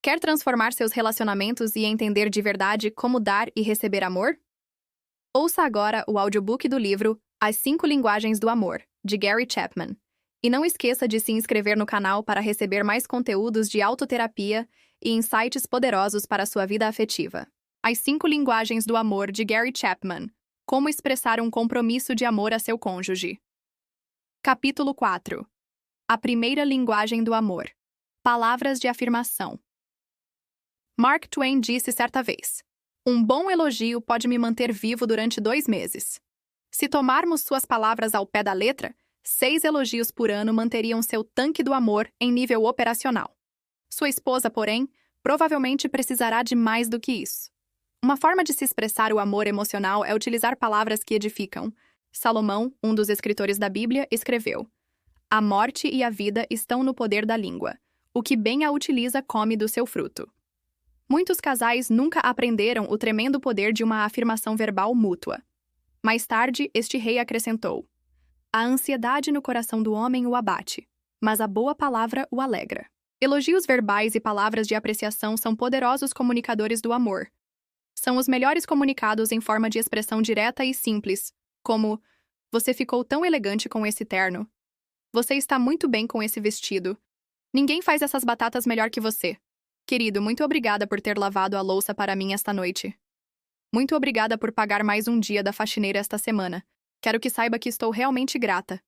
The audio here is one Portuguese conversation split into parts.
Quer transformar seus relacionamentos e entender de verdade como dar e receber amor? Ouça agora o audiobook do livro As 5 Linguagens do Amor, de Gary Chapman. E não esqueça de se inscrever no canal para receber mais conteúdos de autoterapia e insights poderosos para a sua vida afetiva. As 5 Linguagens do Amor, de Gary Chapman. Como expressar um compromisso de amor a seu cônjuge. Capítulo 4. A primeira linguagem do amor. Palavras de afirmação. Mark Twain disse certa vez: "Um bom elogio pode me manter vivo durante 2 meses." Se tomarmos suas palavras ao pé da letra, 6 elogios por ano manteriam seu tanque do amor em nível operacional. Sua esposa, porém, provavelmente precisará de mais do que isso. Uma forma de se expressar o amor emocional é utilizar palavras que edificam. Salomão, um dos escritores da Bíblia, escreveu: "A morte e a vida estão no poder da língua. O que bem a utiliza come do seu fruto." Muitos casais nunca aprenderam o tremendo poder de uma afirmação verbal mútua. Mais tarde, este rei acrescentou: "A ansiedade no coração do homem o abate, mas a boa palavra o alegra." Elogios verbais e palavras de apreciação são poderosos comunicadores do amor. São os melhores comunicados em forma de expressão direta e simples, como: "Você ficou tão elegante com esse terno." "Você está muito bem com esse vestido." "Ninguém faz essas batatas melhor que você." "Querido, muito obrigada por ter lavado a louça para mim esta noite." "Muito obrigada por pagar mais um dia da faxineira esta semana. Quero que saiba que estou realmente grata."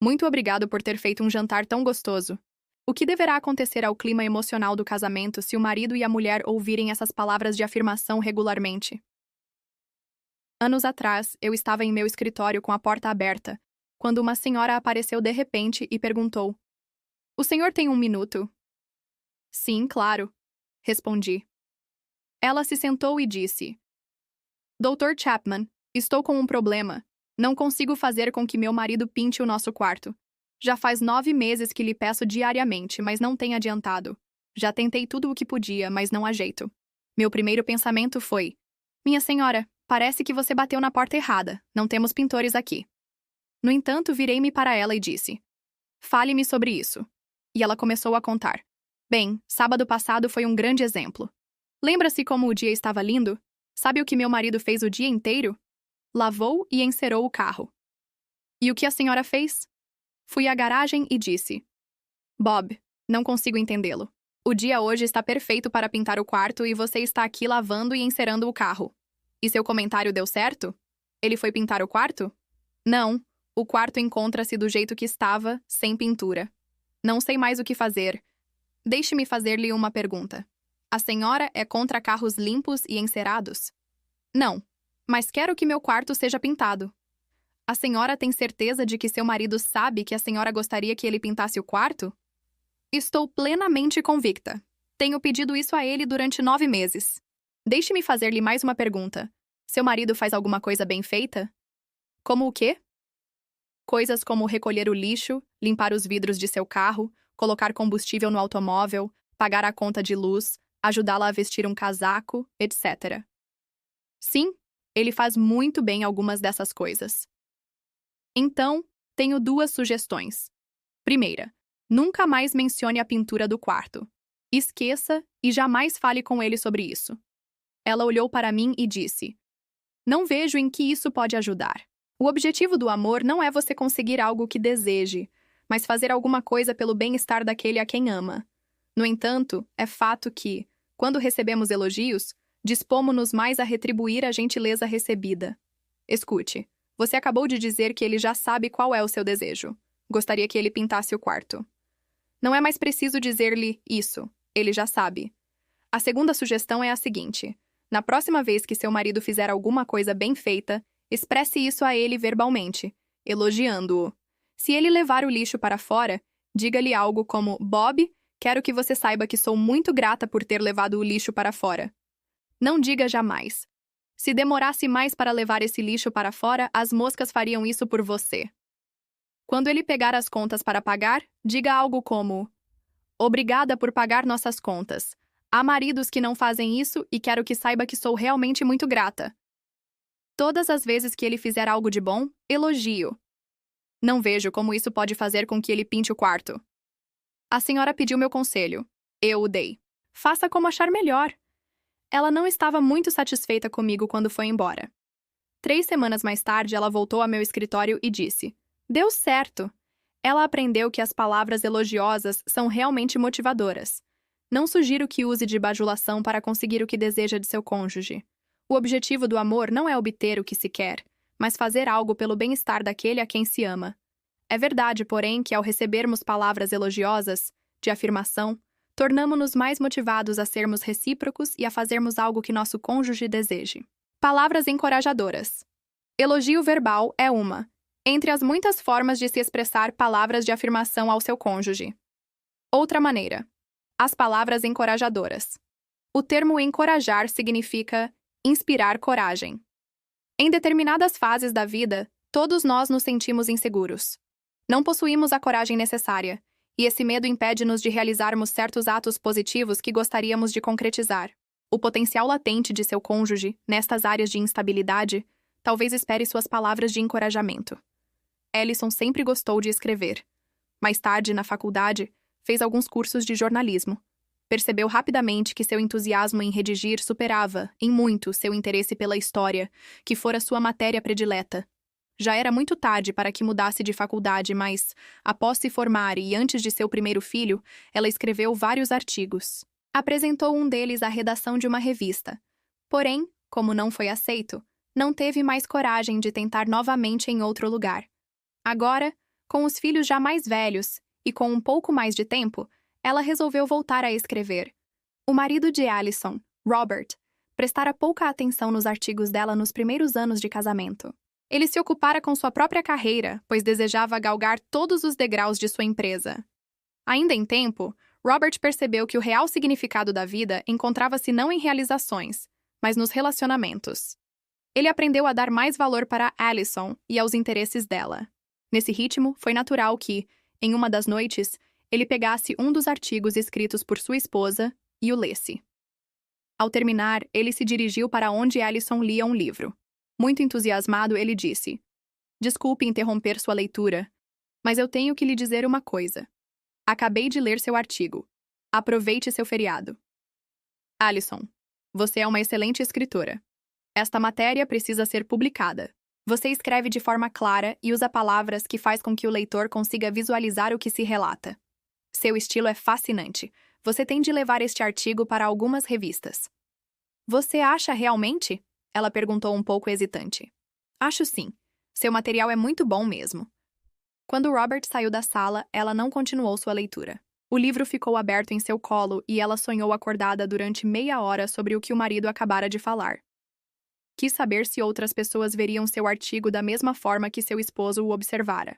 "Muito obrigado por ter feito um jantar tão gostoso." O que deverá acontecer ao clima emocional do casamento se o marido e a mulher ouvirem essas palavras de afirmação regularmente? Anos atrás, eu estava em meu escritório com a porta aberta, quando uma senhora apareceu de repente e perguntou: "O senhor tem um minuto?" "Sim, claro", respondi. Ela se sentou e disse: "Dr. Chapman, estou com um problema. Não consigo fazer com que meu marido pinte o nosso quarto. Já faz 9 meses que lhe peço diariamente, mas não tem adiantado. Já tentei tudo o que podia, mas não há jeito." Meu primeiro pensamento foi: "Minha senhora, parece que você bateu na porta errada. Não temos pintores aqui." No entanto, virei-me para ela e disse: "Fale-me sobre isso." E ela começou a contar. "Bem, sábado passado foi um grande exemplo. Lembra-se como o dia estava lindo? Sabe o que meu marido fez o dia inteiro? Lavou e encerou o carro." "E o que a senhora fez?" Fui à garagem e disse: "Bob, não consigo entendê-lo. O dia hoje está perfeito para pintar o quarto e você está aqui lavando e encerando o carro. E seu comentário deu certo? Ele foi pintar o quarto?" "Não, o quarto encontra-se do jeito que estava, sem pintura. Não sei mais o que fazer. Deixe-me fazer-lhe uma pergunta. A senhora é contra carros limpos e encerados?" "Não, mas quero que meu quarto seja pintado." "A senhora tem certeza de que seu marido sabe que a senhora gostaria que ele pintasse o quarto?" "Estou plenamente convicta. Tenho pedido isso a ele durante 9 meses." "Deixe-me fazer-lhe mais uma pergunta. Seu marido faz alguma coisa bem feita?" "Como o quê?" "Coisas como recolher o lixo, limpar os vidros de seu carro, colocar combustível no automóvel, pagar a conta de luz, ajudá-la a vestir um casaco, etc." "Sim, ele faz muito bem algumas dessas coisas." Então, tenho 2 sugestões. Primeira, nunca mais mencione a pintura do quarto. Esqueça e jamais fale com ele sobre isso. Ela olhou para mim e disse: "Não vejo em que isso pode ajudar. O objetivo do amor não é você conseguir algo que deseje, mas fazer alguma coisa pelo bem-estar daquele a quem ama. No entanto, é fato que, quando recebemos elogios, dispomos-nos mais a retribuir a gentileza recebida. Escute, você acabou de dizer que ele já sabe qual é o seu desejo. Gostaria que ele pintasse o quarto. Não é mais preciso dizer-lhe isso, ele já sabe." A segunda sugestão é a seguinte: na próxima vez que seu marido fizer alguma coisa bem feita, expresse isso a ele verbalmente, elogiando-o. Se ele levar o lixo para fora, diga-lhe algo como: "Bob, quero que você saiba que sou muito grata por ter levado o lixo para fora." Não diga jamais: "Se demorasse mais para levar esse lixo para fora, as moscas fariam isso por você." Quando ele pegar as contas para pagar, diga algo como: "Obrigada por pagar nossas contas. Há maridos que não fazem isso e quero que saiba que sou realmente muito grata." Todas as vezes que ele fizer algo de bom, elogio. Não vejo como isso pode fazer com que ele pinte o quarto. A senhora pediu meu conselho. Eu o dei. Faça como achar melhor. Ela não estava muito satisfeita comigo quando foi embora. 3 semanas mais tarde, ela voltou ao meu escritório e disse: Deu certo! Ela aprendeu que as palavras elogiosas são realmente motivadoras. Não sugiro que use de bajulação para conseguir o que deseja de seu cônjuge. O objetivo do amor não é obter o que se quer, mas fazer algo pelo bem-estar daquele a quem se ama. É verdade, porém, que ao recebermos palavras elogiosas, de afirmação, tornamo-nos mais motivados a sermos recíprocos e a fazermos algo que nosso cônjuge deseje. Palavras encorajadoras. Elogio verbal é uma, entre as muitas formas de se expressar palavras de afirmação ao seu cônjuge. Outra maneira. As palavras encorajadoras. O termo encorajar significa inspirar coragem. Em determinadas fases da vida, todos nós nos sentimos inseguros. Não possuímos a coragem necessária, e esse medo impede-nos de realizarmos certos atos positivos que gostaríamos de concretizar. O potencial latente de seu cônjuge, nestas áreas de instabilidade, talvez espere suas palavras de encorajamento. Ellison sempre gostou de escrever. Mais tarde, na faculdade, fez alguns cursos de jornalismo. Percebeu rapidamente que seu entusiasmo em redigir superava, em muito, seu interesse pela história, que fora sua matéria predileta. Já era muito tarde para que mudasse de faculdade, mas, após se formar e antes de seu primeiro filho, ela escreveu vários artigos. Apresentou um deles à redação de uma revista. Porém, como não foi aceito, não teve mais coragem de tentar novamente em outro lugar. Agora, com os filhos já mais velhos e com um pouco mais de tempo, ela resolveu voltar a escrever. O marido de Allison, Robert, prestara pouca atenção nos artigos dela nos primeiros anos de casamento. Ele se ocupara com sua própria carreira, pois desejava galgar todos os degraus de sua empresa. Ainda em tempo, Robert percebeu que o real significado da vida encontrava-se não em realizações, mas nos relacionamentos. Ele aprendeu a dar mais valor para Allison e aos interesses dela. Nesse ritmo, foi natural que, em uma das noites, ele pegasse um dos artigos escritos por sua esposa e o lesse. Ao terminar, ele se dirigiu para onde Allison lia um livro. Muito entusiasmado, ele disse: Desculpe interromper sua leitura, mas eu tenho que lhe dizer uma coisa. Acabei de ler seu artigo. Aproveite seu feriado. Allison, você é uma excelente escritora. Esta matéria precisa ser publicada. Você escreve de forma clara e usa palavras que faz com que o leitor consiga visualizar o que se relata. Seu estilo é fascinante. Você tem de levar este artigo para algumas revistas. Você acha realmente? Ela perguntou um pouco hesitante. Acho sim. Seu material é muito bom mesmo. Quando Robert saiu da sala, ela não continuou sua leitura. O livro ficou aberto em seu colo e ela sonhou acordada durante meia hora sobre o que o marido acabara de falar. Quis saber se outras pessoas veriam seu artigo da mesma forma que seu esposo o observara.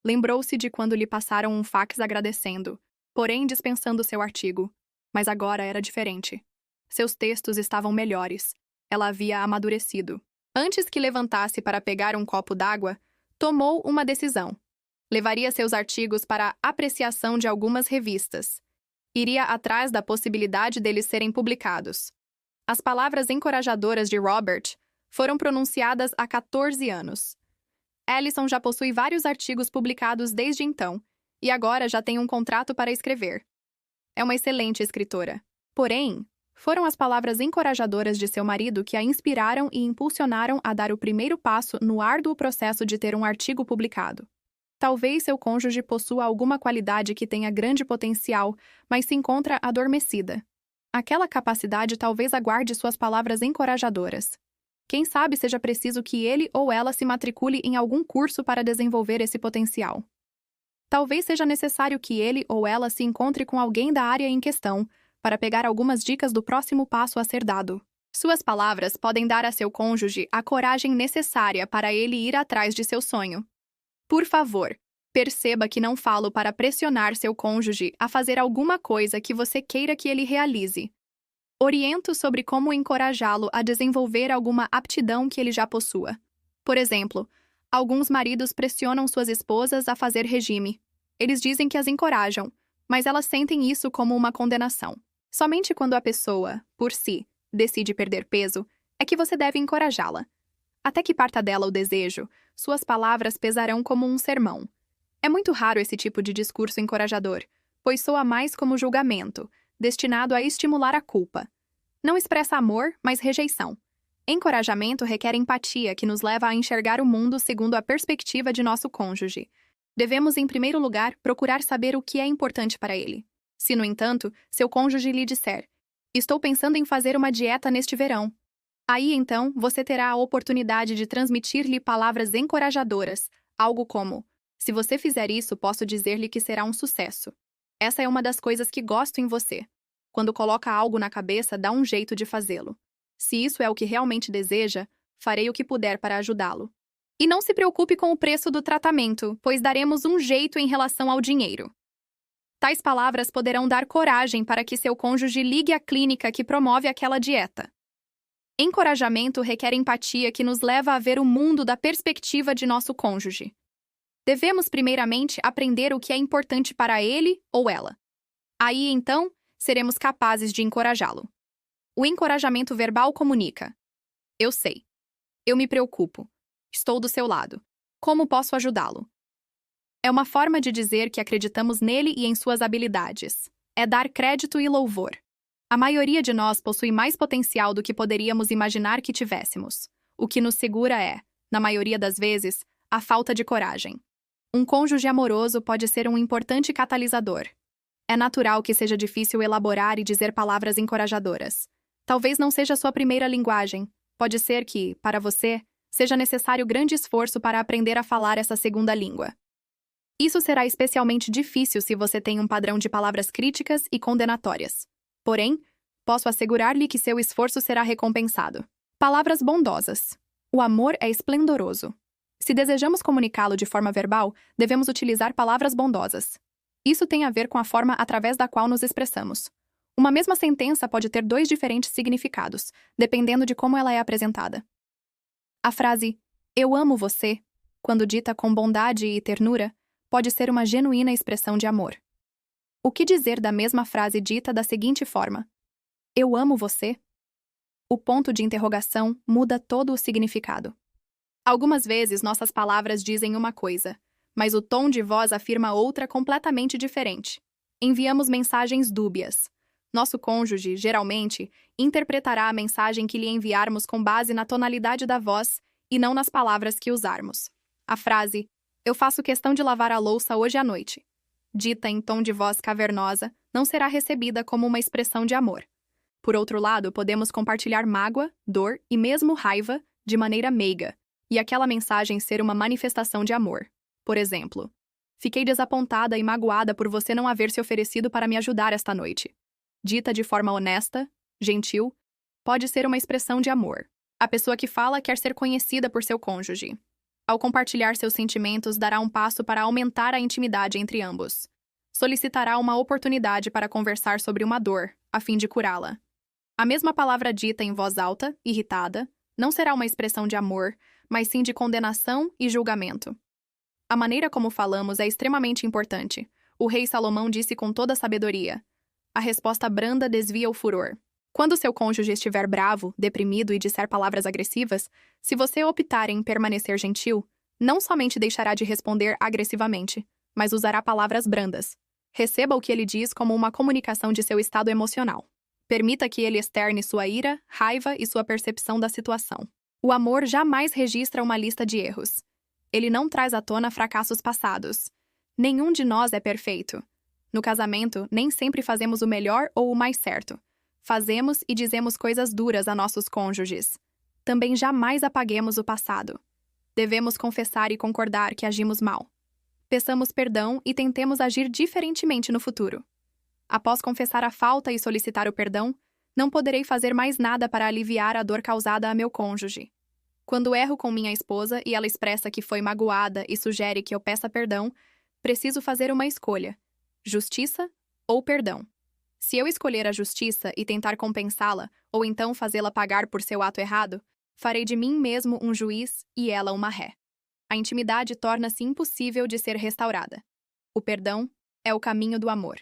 Lembrou-se de quando lhe passaram um fax agradecendo, porém dispensando seu artigo. Mas agora era diferente. Seus textos estavam melhores. Ela havia amadurecido. Antes que levantasse para pegar um copo d'água, tomou uma decisão. Levaria seus artigos para a apreciação de algumas revistas. Iria atrás da possibilidade deles serem publicados. As palavras encorajadoras de Robert foram pronunciadas há 14 anos. Allison já possui vários artigos publicados desde então, e agora já tem um contrato para escrever. É uma excelente escritora. Porém, foram as palavras encorajadoras de seu marido que a inspiraram e impulsionaram a dar o primeiro passo no árduo processo de ter um artigo publicado. Talvez seu cônjuge possua alguma qualidade que tenha grande potencial, mas se encontra adormecida. Aquela capacidade talvez aguarde suas palavras encorajadoras. Quem sabe seja preciso que ele ou ela se matricule em algum curso para desenvolver esse potencial. Talvez seja necessário que ele ou ela se encontre com alguém da área em questão, para pegar algumas dicas do próximo passo a ser dado. Suas palavras podem dar a seu cônjuge a coragem necessária para ele ir atrás de seu sonho. Por favor, perceba que não falo para pressionar seu cônjuge a fazer alguma coisa que você queira que ele realize. Oriento sobre como encorajá-lo a desenvolver alguma aptidão que ele já possua. Por exemplo, alguns maridos pressionam suas esposas a fazer regime. Eles dizem que as encorajam, mas elas sentem isso como uma condenação. Somente quando a pessoa, por si, decide perder peso, é que você deve encorajá-la. Até que parta dela o desejo, suas palavras pesarão como um sermão. É muito raro esse tipo de discurso encorajador, pois soa mais como julgamento, destinado a estimular a culpa. Não expressa amor, mas rejeição. Encorajamento requer empatia, que nos leva a enxergar o mundo segundo a perspectiva de nosso cônjuge. Devemos, em primeiro lugar, procurar saber o que é importante para ele. Se, no entanto, seu cônjuge lhe disser: "Estou pensando em fazer uma dieta neste verão", aí então você terá a oportunidade de transmitir-lhe palavras encorajadoras, algo como: "Se você fizer isso, posso dizer-lhe que será um sucesso. Essa é uma das coisas que gosto em você. Quando coloca algo na cabeça, dá um jeito de fazê-lo. Se isso é o que realmente deseja, farei o que puder para ajudá-lo. E não se preocupe com o preço do tratamento, pois daremos um jeito em relação ao dinheiro." Tais palavras poderão dar coragem para que seu cônjuge ligue à clínica que promove aquela dieta. Encorajamento requer empatia, que nos leva a ver o mundo da perspectiva de nosso cônjuge. Devemos, primeiramente, aprender o que é importante para ele ou ela. Aí, então, seremos capazes de encorajá-lo. O encorajamento verbal comunica: "Eu sei. Eu me preocupo. Estou do seu lado. Como posso ajudá-lo?" É uma forma de dizer que acreditamos nele e em suas habilidades. É dar crédito e louvor. A maioria de nós possui mais potencial do que poderíamos imaginar que tivéssemos. O que nos segura é, na maioria das vezes, a falta de coragem. Um cônjuge amoroso pode ser um importante catalisador. É natural que seja difícil elaborar e dizer palavras encorajadoras. Talvez não seja sua primeira linguagem. Pode ser que, para você, seja necessário grande esforço para aprender a falar essa segunda língua. Isso será especialmente difícil se você tem um padrão de palavras críticas e condenatórias. Porém, posso assegurar-lhe que seu esforço será recompensado. Palavras bondosas. O amor é esplendoroso. Se desejamos comunicá-lo de forma verbal, devemos utilizar palavras bondosas. Isso tem a ver com a forma através da qual nos expressamos. Uma mesma sentença pode ter dois diferentes significados, dependendo de como ela é apresentada. A frase "eu amo você", quando dita com bondade e ternura, pode ser uma genuína expressão de amor. O que dizer da mesma frase dita da seguinte forma: "Eu amo você"? O ponto de interrogação muda todo o significado. Algumas vezes nossas palavras dizem uma coisa, mas o tom de voz afirma outra completamente diferente. Enviamos mensagens dúbias. Nosso cônjuge, geralmente, interpretará a mensagem que lhe enviarmos com base na tonalidade da voz e não nas palavras que usarmos. A frase "eu faço questão de lavar a louça hoje à noite", dita em tom de voz cavernosa, não será recebida como uma expressão de amor. Por outro lado, podemos compartilhar mágoa, dor e mesmo raiva de maneira meiga, e aquela mensagem ser uma manifestação de amor. Por exemplo: "Fiquei desapontada e magoada por você não haver se oferecido para me ajudar esta noite." Dita de forma honesta, gentil, pode ser uma expressão de amor. A pessoa que fala quer ser conhecida por seu cônjuge. Ao compartilhar seus sentimentos, dará um passo para aumentar a intimidade entre ambos. Solicitará uma oportunidade para conversar sobre uma dor, a fim de curá-la. A mesma palavra dita em voz alta, irritada, não será uma expressão de amor, mas sim de condenação e julgamento. A maneira como falamos é extremamente importante. O rei Salomão disse com toda sabedoria: "A resposta branda desvia o furor." Quando seu cônjuge estiver bravo, deprimido e disser palavras agressivas, se você optar em permanecer gentil, não somente deixará de responder agressivamente, mas usará palavras brandas. Receba o que ele diz como uma comunicação de seu estado emocional. Permita que ele externe sua ira, raiva e sua percepção da situação. O amor jamais registra uma lista de erros. Ele não traz à tona fracassos passados. Nenhum de nós é perfeito. No casamento, nem sempre fazemos o melhor ou o mais certo. Fazemos e dizemos coisas duras a nossos cônjuges. Também jamais apaguemos o passado. Devemos confessar e concordar que agimos mal. Peçamos perdão e tentemos agir diferentemente no futuro. Após confessar a falta e solicitar o perdão, não poderei fazer mais nada para aliviar a dor causada a meu cônjuge. Quando erro com minha esposa e ela expressa que foi magoada e sugere que eu peça perdão, preciso fazer uma escolha: justiça ou perdão. Se eu escolher a justiça e tentar compensá-la, ou então fazê-la pagar por seu ato errado, farei de mim mesmo um juiz e ela uma ré. A intimidade torna-se impossível de ser restaurada. O perdão é o caminho do amor.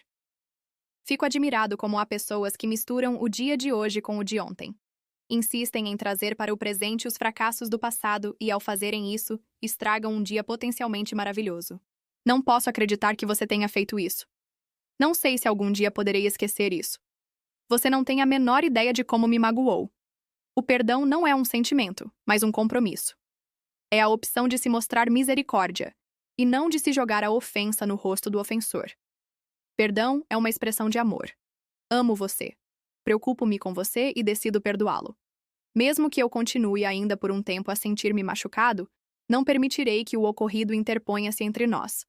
Fico admirado como há pessoas que misturam o dia de hoje com o de ontem. Insistem em trazer para o presente os fracassos do passado e, ao fazerem isso, estragam um dia potencialmente maravilhoso. Não posso acreditar que você tenha feito isso. Não sei se algum dia poderei esquecer isso. Você não tem a menor ideia de como me magoou. O perdão não é um sentimento, mas um compromisso. É a opção de se mostrar misericórdia, e não de se jogar a ofensa no rosto do ofensor. Perdão é uma expressão de amor. Amo você. Preocupo-me com você e decido perdoá-lo. Mesmo que eu continue ainda por um tempo a sentir-me machucado, não permitirei que o ocorrido interponha-se entre nós.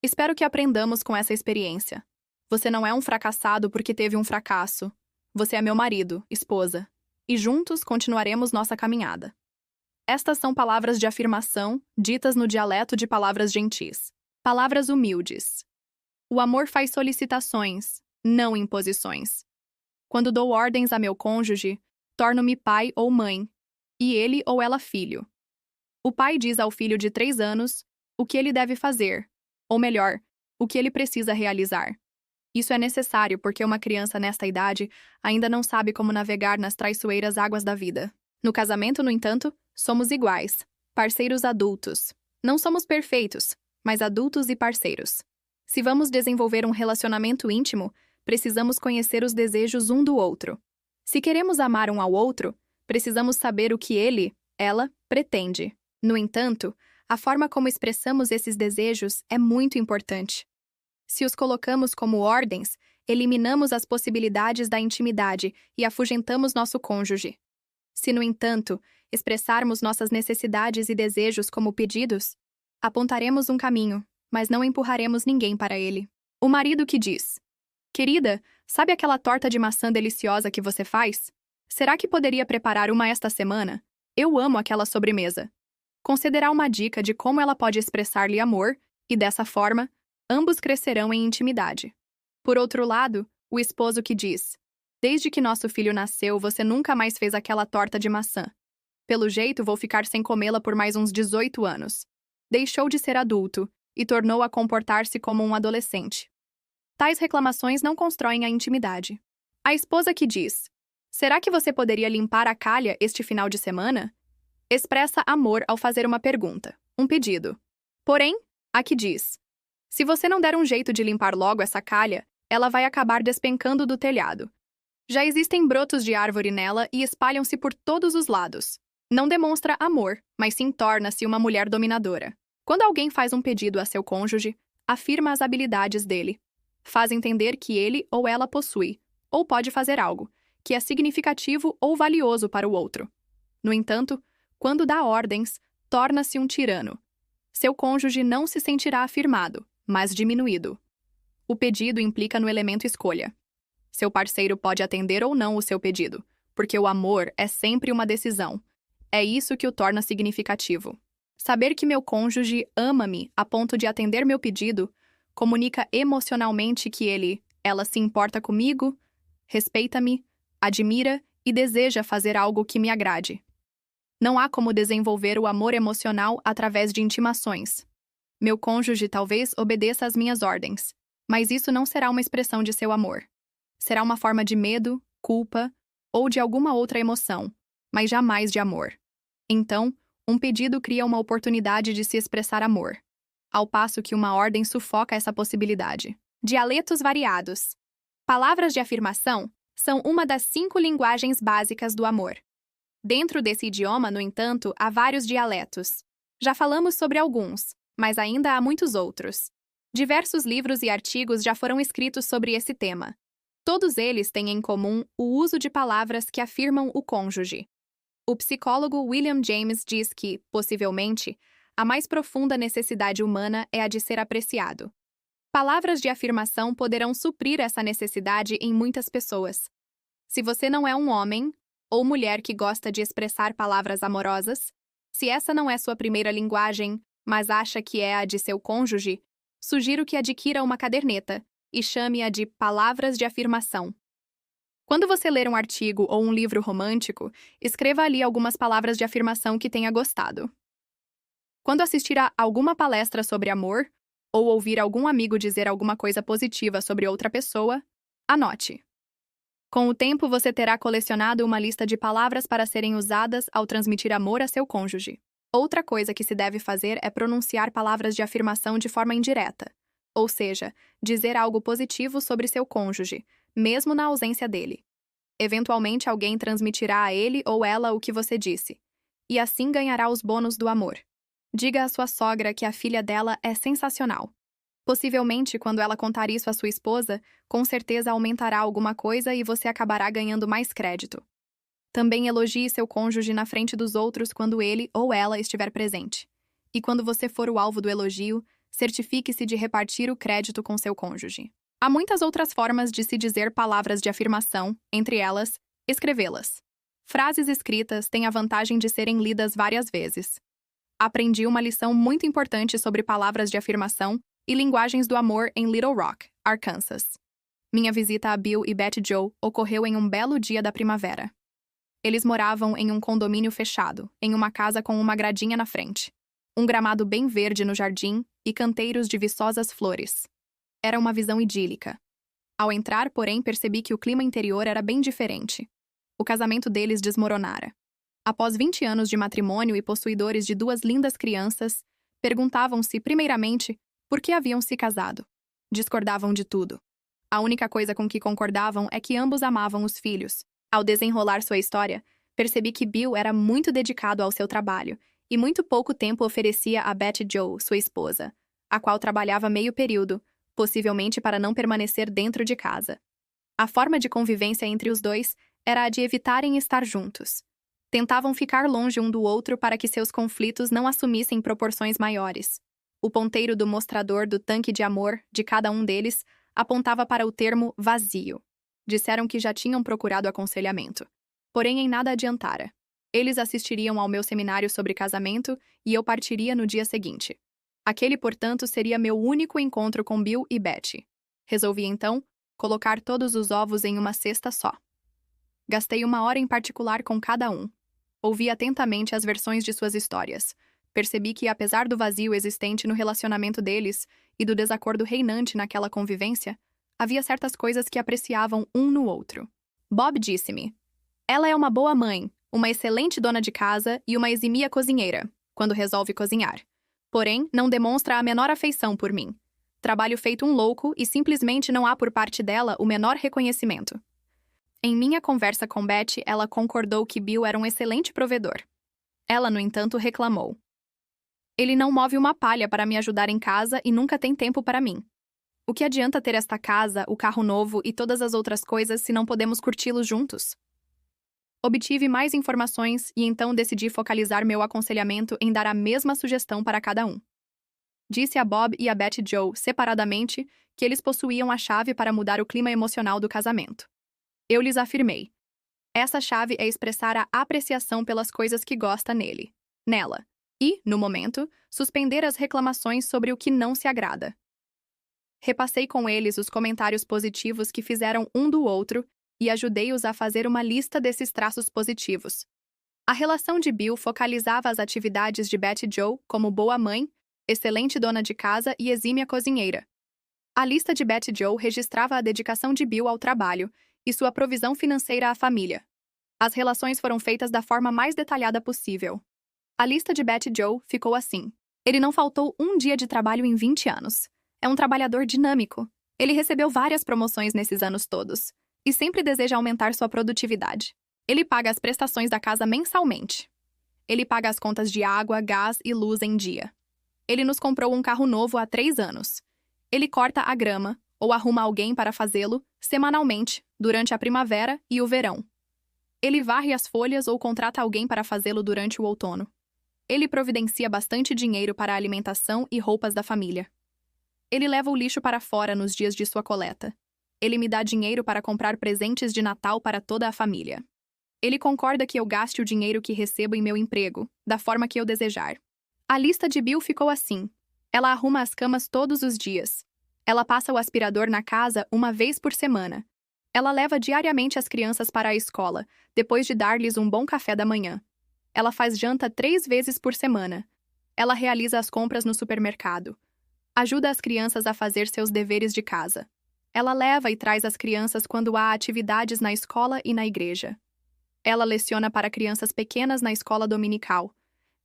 Espero que aprendamos com essa experiência. Você não é um fracassado porque teve um fracasso. Você é meu marido, esposa. E juntos continuaremos nossa caminhada. Estas são palavras de afirmação, ditas no dialeto de palavras gentis. Palavras humildes. O amor faz solicitações, não imposições. Quando dou ordens a meu cônjuge, torno-me pai ou mãe, e ele ou ela filho. O pai diz ao filho de 3 anos o que ele deve fazer, ou melhor, o que ele precisa realizar. Isso é necessário porque uma criança nesta idade ainda não sabe como navegar nas traiçoeiras águas da vida. No casamento, no entanto, somos iguais, parceiros adultos. Não somos perfeitos, mas adultos e parceiros. Se vamos desenvolver um relacionamento íntimo, precisamos conhecer os desejos um do outro. Se queremos amar um ao outro, precisamos saber o que ele, ela, pretende. No entanto, a forma como expressamos esses desejos é muito importante. Se os colocamos como ordens, eliminamos as possibilidades da intimidade e afugentamos nosso cônjuge. Se, no entanto, expressarmos nossas necessidades e desejos como pedidos, apontaremos um caminho, mas não empurraremos ninguém para ele. O marido que diz: "Querida, sabe aquela torta de maçã deliciosa que você faz? Será que poderia preparar uma esta semana? Eu amo aquela sobremesa." Concederá uma dica de como ela pode expressar-lhe amor e, dessa forma, ambos crescerão em intimidade. Por outro lado, o esposo que diz: "Desde que nosso filho nasceu, você nunca mais fez aquela torta de maçã. Pelo jeito, vou ficar sem comê-la por mais uns 18 anos." Deixou de ser adulto e tornou a comportar-se como um adolescente. Tais reclamações não constroem a intimidade. A esposa que diz: "Será que você poderia limpar a calha este final de semana?" Expressa amor ao fazer uma pergunta, um pedido. Porém, a que diz: "Se você não der um jeito de limpar logo essa calha, ela vai acabar despencando do telhado. Já existem brotos de árvore nela e espalham-se por todos os lados." Não demonstra amor, mas sim torna-se uma mulher dominadora. Quando alguém faz um pedido a seu cônjuge, afirma as habilidades dele. Faz entender que ele ou ela possui, ou pode fazer algo, que é significativo ou valioso para o outro. No entanto, quando dá ordens, torna-se um tirano. Seu cônjuge não se sentirá afirmado, mas diminuído. O pedido implica no elemento escolha. Seu parceiro pode atender ou não o seu pedido, porque o amor é sempre uma decisão. É isso que o torna significativo. Saber que meu cônjuge ama-me a ponto de atender meu pedido comunica emocionalmente que ela se importa comigo, respeita-me, admira e deseja fazer algo que me agrade. Não há como desenvolver o amor emocional através de intimações. Meu cônjuge talvez obedeça às minhas ordens, mas isso não será uma expressão de seu amor. Será uma forma de medo, culpa ou de alguma outra emoção, mas jamais de amor. Então, um pedido cria uma oportunidade de se expressar amor, ao passo que uma ordem sufoca essa possibilidade. Dialetos variados. Palavras de afirmação são uma das 5 linguagens básicas do amor. Dentro desse idioma, no entanto, há vários dialetos. Já falamos sobre alguns, mas ainda há muitos outros. Diversos livros e artigos já foram escritos sobre esse tema. Todos eles têm em comum o uso de palavras que afirmam o cônjuge. O psicólogo William James diz que, possivelmente, a mais profunda necessidade humana é a de ser apreciado. Palavras de afirmação poderão suprir essa necessidade em muitas pessoas. Se você não é um homem ou mulher que gosta de expressar palavras amorosas, se essa não é sua primeira linguagem, mas acha que é a de seu cônjuge, sugiro que adquira uma caderneta e chame-a de Palavras de Afirmação. Quando você ler um artigo ou um livro romântico, escreva ali algumas palavras de afirmação que tenha gostado. Quando assistir a alguma palestra sobre amor, ou ouvir algum amigo dizer alguma coisa positiva sobre outra pessoa, anote. Com o tempo, você terá colecionado uma lista de palavras para serem usadas ao transmitir amor a seu cônjuge. Outra coisa que se deve fazer é pronunciar palavras de afirmação de forma indireta, ou seja, dizer algo positivo sobre seu cônjuge, mesmo na ausência dele. Eventualmente alguém transmitirá a ele ou ela o que você disse, e assim ganhará os bônus do amor. Diga à sua sogra que a filha dela é sensacional. Possivelmente, quando ela contar isso à sua esposa, com certeza aumentará alguma coisa e você acabará ganhando mais crédito. Também elogie seu cônjuge na frente dos outros quando ele ou ela estiver presente. E quando você for o alvo do elogio, certifique-se de repartir o crédito com seu cônjuge. Há muitas outras formas de se dizer palavras de afirmação, entre elas, escrevê-las. Frases escritas têm a vantagem de serem lidas várias vezes. Aprendi uma lição muito importante sobre palavras de afirmação e linguagens do amor em Little Rock, Arkansas. Minha visita a Bill e Betty Joe ocorreu em um belo dia da primavera. Eles moravam em um condomínio fechado, em uma casa com uma gradinha na frente, um gramado bem verde no jardim e canteiros de viçosas flores. Era uma visão idílica. Ao entrar, porém, percebi que o clima interior era bem diferente. O casamento deles desmoronara. Após 20 anos de matrimônio e possuidores de 2 lindas crianças, perguntavam-se, primeiramente, por que haviam se casado. Discordavam de tudo. A única coisa com que concordavam é que ambos amavam os filhos. Ao desenrolar sua história, percebi que Bill era muito dedicado ao seu trabalho e muito pouco tempo oferecia a Betty Joe, sua esposa, a qual trabalhava meio período, possivelmente para não permanecer dentro de casa. A forma de convivência entre os dois era a de evitarem estar juntos. Tentavam ficar longe um do outro para que seus conflitos não assumissem proporções maiores. O ponteiro do mostrador do tanque de amor de cada um deles apontava para o termo vazio. Disseram que já tinham procurado aconselhamento. Porém, em nada adiantara. Eles assistiriam ao meu seminário sobre casamento e eu partiria no dia seguinte. Aquele, portanto, seria meu único encontro com Bill e Betty. Resolvi, então, colocar todos os ovos em uma cesta só. Gastei 1 hora em particular com cada um. Ouvi atentamente as versões de suas histórias. Percebi que, apesar do vazio existente no relacionamento deles e do desacordo reinante naquela convivência, havia certas coisas que apreciavam um no outro. Bob disse-me: "Ela é uma boa mãe, uma excelente dona de casa e uma eximia cozinheira, quando resolve cozinhar. Porém, não demonstra a menor afeição por mim. Trabalho feito um louco e simplesmente não há por parte dela o menor reconhecimento." Em minha conversa com Betty, ela concordou que Bill era um excelente provedor. Ela, no entanto, reclamou: "Ele não move uma palha para me ajudar em casa e nunca tem tempo para mim. O que adianta ter esta casa, o carro novo e todas as outras coisas se não podemos curti-los juntos?" Obtive mais informações e então decidi focalizar meu aconselhamento em dar a mesma sugestão para cada um. Disse a Bob e a Betty Joe, separadamente, que eles possuíam a chave para mudar o clima emocional do casamento. Eu lhes afirmei: essa chave é expressar a apreciação pelas coisas que gosta nela, e, no momento, suspender as reclamações sobre o que não se agrada. Repassei com eles os comentários positivos que fizeram um do outro e ajudei-os a fazer uma lista desses traços positivos. A relação de Bill focalizava as atividades de Betty Joe como boa mãe, excelente dona de casa e exímia cozinheira. A lista de Betty Joe registrava a dedicação de Bill ao trabalho e sua provisão financeira à família. As relações foram feitas da forma mais detalhada possível. A lista de Betty Joe ficou assim: ele não faltou um dia de trabalho em 20 anos. É um trabalhador dinâmico. Ele recebeu várias promoções nesses anos todos e sempre deseja aumentar sua produtividade. Ele paga as prestações da casa mensalmente. Ele paga as contas de água, gás e luz em dia. Ele nos comprou um carro novo há 3 anos. Ele corta a grama ou arruma alguém para fazê-lo semanalmente, durante a primavera e o verão. Ele varre as folhas ou contrata alguém para fazê-lo durante o outono. Ele providencia bastante dinheiro para a alimentação e roupas da família. Ele leva o lixo para fora nos dias de sua coleta. Ele me dá dinheiro para comprar presentes de Natal para toda a família. Ele concorda que eu gaste o dinheiro que recebo em meu emprego, da forma que eu desejar. A lista de Bill ficou assim: ela arruma as camas todos os dias. Ela passa o aspirador na casa 1 vez por semana. Ela leva diariamente as crianças para a escola, depois de dar-lhes um bom café da manhã. Ela faz janta 3 vezes por semana. Ela realiza as compras no supermercado. Ajuda as crianças a fazer seus deveres de casa. Ela leva e traz as crianças quando há atividades na escola e na igreja. Ela leciona para crianças pequenas na escola dominical.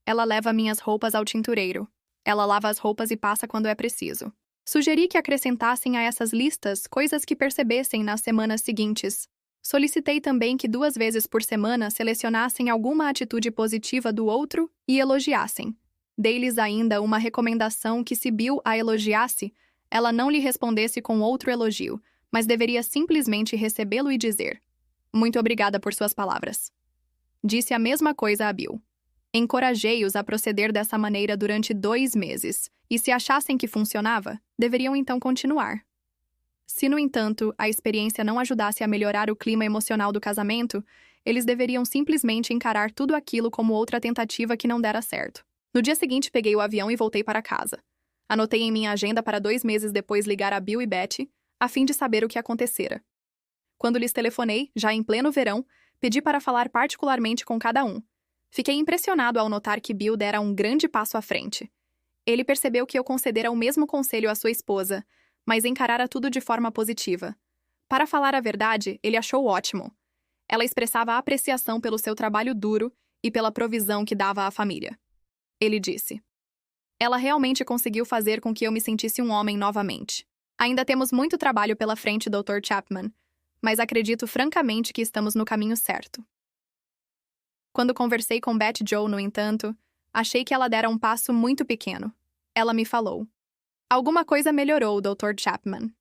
Ela leva minhas roupas ao tintureiro. Ela lava as roupas e passa quando é preciso. Sugeri que acrescentassem a essas listas coisas que percebessem nas semanas seguintes. Solicitei também que 2 vezes por semana selecionassem alguma atitude positiva do outro e elogiassem. Dei-lhes ainda uma recomendação que, se Bill a elogiasse, ela não lhe respondesse com outro elogio, mas deveria simplesmente recebê-lo e dizer: "Muito obrigada por suas palavras." Disse a mesma coisa a Bill. Encorajei-os a proceder dessa maneira durante 2 meses, e se achassem que funcionava, deveriam então continuar. Se, no entanto, a experiência não ajudasse a melhorar o clima emocional do casamento, eles deveriam simplesmente encarar tudo aquilo como outra tentativa que não dera certo. No dia seguinte, peguei o avião e voltei para casa. Anotei em minha agenda para 2 meses depois ligar a Bill e Betty, a fim de saber o que acontecera. Quando lhes telefonei, já em pleno verão, pedi para falar particularmente com cada um. Fiquei impressionado ao notar que Bill dera um grande passo à frente. Ele percebeu que eu concedera o mesmo conselho à sua esposa, mas encarara tudo de forma positiva. Para falar a verdade, ele achou ótimo. Ela expressava apreciação pelo seu trabalho duro e pela provisão que dava à família. Ele disse: "Ela realmente conseguiu fazer com que eu me sentisse um homem novamente. Ainda temos muito trabalho pela frente, Dr. Chapman, mas acredito francamente que estamos no caminho certo." Quando conversei com Betty Jo, no entanto, achei que ela dera um passo muito pequeno. Ela me falou: "Alguma coisa melhorou, Dr. Chapman.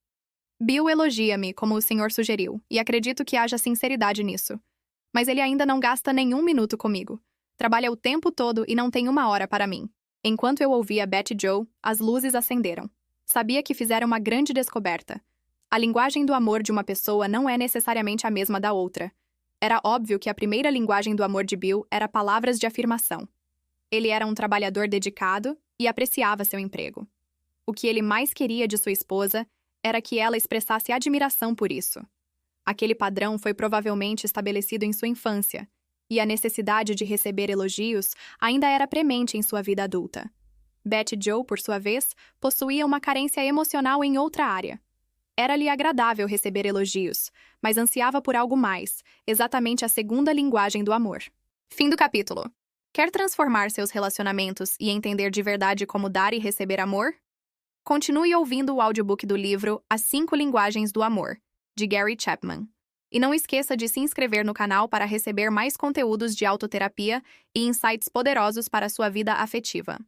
Bill elogia-me, como o senhor sugeriu, e acredito que haja sinceridade nisso. Mas ele ainda não gasta nenhum minuto comigo. Trabalha o tempo todo e não tem uma hora para mim." Enquanto eu ouvia Betty Jo, as luzes acenderam. Sabia que fizera uma grande descoberta. A linguagem do amor de uma pessoa não é necessariamente a mesma da outra. Era óbvio que a primeira linguagem do amor de Bill era palavras de afirmação. Ele era um trabalhador dedicado e apreciava seu emprego. O que ele mais queria de sua esposa era que ela expressasse admiração por isso. Aquele padrão foi provavelmente estabelecido em sua infância, e a necessidade de receber elogios ainda era premente em sua vida adulta. Betty Jo, por sua vez, possuía uma carência emocional em outra área. Era-lhe agradável receber elogios, mas ansiava por algo mais, exatamente a segunda linguagem do amor. Fim do capítulo. Quer transformar seus relacionamentos e entender de verdade como dar e receber amor? Continue ouvindo o audiobook do livro As 5 Linguagens do Amor, de Gary Chapman. E não esqueça de se inscrever no canal para receber mais conteúdos de autoterapia e insights poderosos para a sua vida afetiva.